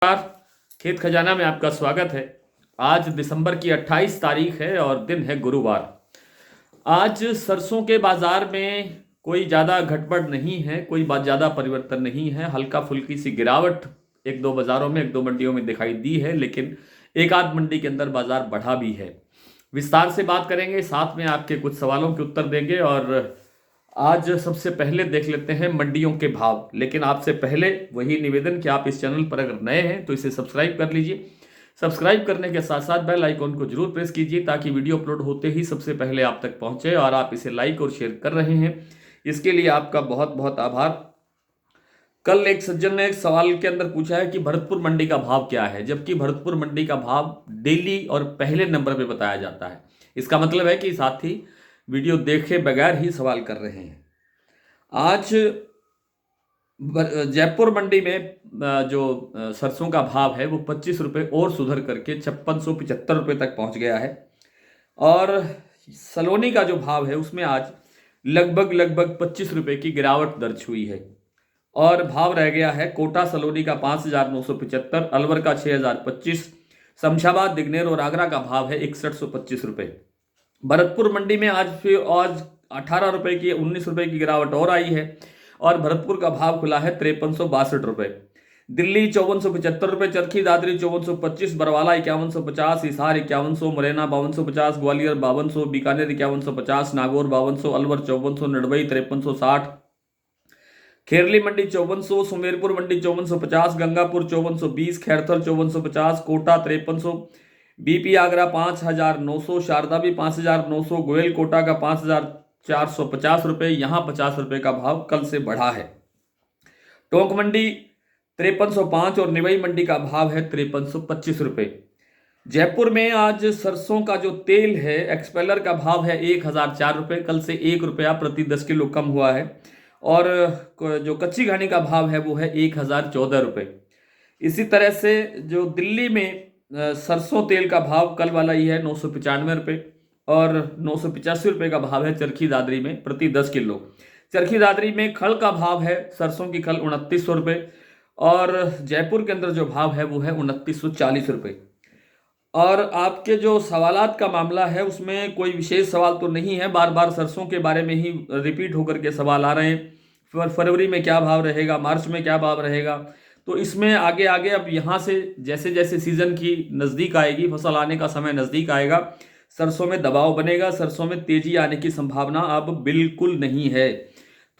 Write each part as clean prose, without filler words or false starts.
नमस्कार। खेत खजाना में आपका स्वागत है। आज दिसंबर की 28 तारीख है और दिन है गुरुवार। आज सरसों के बाजार में कोई ज़्यादा घटबढ़ नहीं है, कोई ज़्यादा परिवर्तन नहीं है। हल्का फुल्की सी गिरावट एक दो बाजारों में, एक दो मंडियों में दिखाई दी है, लेकिन एक आध मंडी के अंदर बाजार बढ़ा भी है। विस्तार से बात करेंगे, साथ में आपके कुछ सवालों के उत्तर देंगे। और आज सबसे पहले देख लेते हैं मंडियों के भाव। लेकिन आपसे पहले वही निवेदन कि आप इस चैनल पर अगर नए हैं तो इसे सब्सक्राइब कर लीजिए। सब्सक्राइब करने के साथ साथ बेल आइकॉन को जरूर प्रेस कीजिए ताकि वीडियो अपलोड होते ही सबसे पहले आप तक पहुंचे। और आप इसे लाइक और शेयर कर रहे हैं, इसके लिए आपका बहुत बहुत आभार। कल एक सज्जन ने एक सवाल के अंदर पूछा है कि भरतपुर मंडी का भाव क्या है, जबकि भरतपुर मंडी का भाव डेली और पहले नंबर पे बताया जाता है। इसका मतलब है कि साथी वीडियो देखे बगैर ही सवाल कर रहे हैं। आज जयपुर मंडी में जो सरसों का भाव है वो 25 रुपये और सुधर करके 5675 रुपये तक पहुंच गया है। और सलोनी का जो भाव है उसमें आज लगभग 25 रुपये की गिरावट दर्ज हुई है। और भाव रह गया है कोटा सलोनी का 5975, अलवर का 6025, शमशाबाद, दिग्नेर और आगरा का भाव है 6125 रुपये। भरतपुर मंडी में आज 18 रुपये की 19 रुपये की गिरावट और आई है और भरतपुर का भाव खुला है 5362 रुपये। दिल्ली 5475 रुपये, चरखी दादरी 5425, बरवाला 5150, हिसार 5100, मुरैना 5250, ग्वालियर 5200, बीकानेर 5150, नागौर 5200, अलवर 5400, नड़बई 5360, खेरली मंडी 5400, सुमेरपुर मंडी 5450, गंगापुर 5420, खैरथल 5450, कोटा 5300, बीपी आगरा 5900, शारदा भी 5900, गोयल कोटा का 5450 रुपये। यहाँ 50 रुपये का भाव कल से बढ़ा है। टोंक मंडी 5305 और निवई मंडी का भाव है 5325 रुपये। जयपुर में आज सरसों का जो तेल है एक्सपेलर का भाव है 1004 रुपये, कल से 1 रुपया प्रति 10 किलो कम हुआ है। और जो कच्ची घानी का भाव है वो है 1014 रुपये। इसी तरह से जो दिल्ली में सरसों तेल का भाव कल वाला ही है 995 रुपये और 985 रुपये का भाव है चरखी दादरी में प्रति 10 किलो। चरखी दादरी में खल का भाव है, सरसों की खल 2900 रुपये और जयपुर के अंदर जो भाव है वो है 2940 रुपये। और आपके जो सवालात का मामला है उसमें कोई विशेष सवाल तो नहीं है, बार बार सरसों के बारे में ही रिपीट होकर के सवाल आ रहे हैं। फरवरी में क्या भाव रहेगा, मार्च में क्या भाव रहेगा, तो इसमें आगे आगे अब यहाँ से जैसे जैसे सीजन की नज़दीक आएगी, फसल आने का समय नज़दीक आएगा, सरसों में दबाव बनेगा, सरसों में तेजी आने की संभावना अब बिल्कुल नहीं है।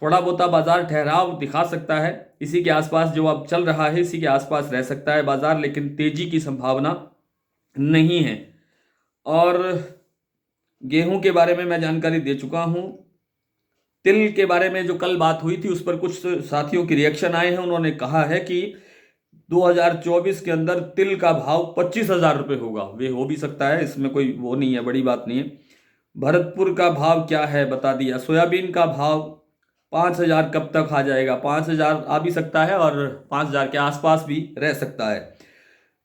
थोड़ा बहुत बाजार ठहराव दिखा सकता है, इसी के आसपास जो अब चल रहा है इसी के आसपास रह सकता है बाजार, लेकिन तेजी की संभावना नहीं है। और गेहूं के बारे में मैं जानकारी दे चुका हूं। तिल के बारे में जो कल बात हुई थी उस पर कुछ साथियों की रिएक्शन आए हैं। उन्होंने कहा है कि 2024 के अंदर तिल का भाव 25,000 रुपये होगा। वे हो भी सकता है, इसमें कोई वो नहीं है, बड़ी बात नहीं है। भरतपुर का भाव क्या है बता दिया। सोयाबीन का भाव 5,000 कब तक आ जाएगा, 5,000 आ भी सकता है और 5,000 के आसपास भी रह सकता है।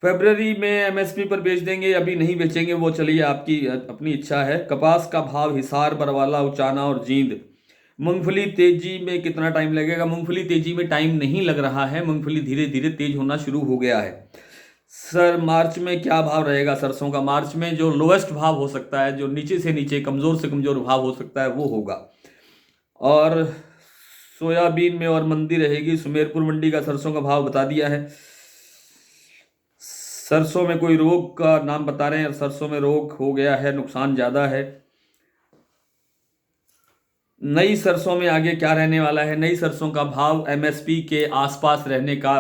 फरवरी में एमएसपी पर बेच देंगे, अभी नहीं बेचेंगे, वो चलिए आपकी अपनी इच्छा है। कपास का भाव हिसार, बरवाला, उचाना और जींद। मूंगफली तेजी में कितना टाइम लगेगा। मूंगफली तेजी में टाइम नहीं लग रहा है, मूंगफली धीरे धीरे तेज होना शुरू हो गया है। सर मार्च में क्या भाव रहेगा सरसों का। मार्च में जो लोएस्ट भाव हो सकता है, जो नीचे से नीचे कमजोर से कमजोर भाव हो सकता है वो होगा। और सोयाबीन में और मंदी रहेगी। सुमेरपुर मंडी का सरसों का भाव बता दिया है। सरसों में कोई रोग का नाम बता रहे हैं, सरसों में रोग हो गया है, नुकसान ज्यादा है। नई सरसों में आगे क्या रहने वाला है। नई सरसों का भाव एमएसपी के आसपास रहने का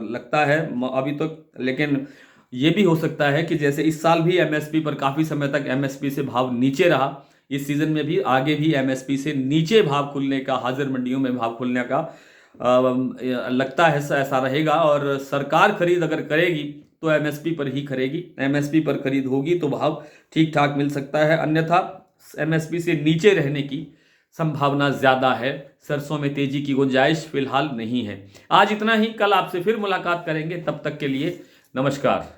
लगता है अभी तो, लेकिन ये भी हो सकता है कि जैसे इस साल भी एमएसपी पर काफ़ी समय तक एमएसपी से भाव नीचे रहा, इस सीजन में भी आगे भी एमएसपी से नीचे भाव खुलने का, हाजिर मंडियों में भाव खुलने का लगता है ऐसा रहेगा। और सरकार खरीद अगर करेगी तो एमएसपी पर ही खरीदेगी, एमएसपी पर खरीद होगी तो भाव ठीक ठाक मिल सकता है, अन्यथा एमएसपी से नीचे रहने की संभावना ज्यादा है। सरसों में तेजी की गुंजाइश फिलहाल नहीं है। आज इतना ही, कल आपसे फिर मुलाकात करेंगे, तब तक के लिए नमस्कार।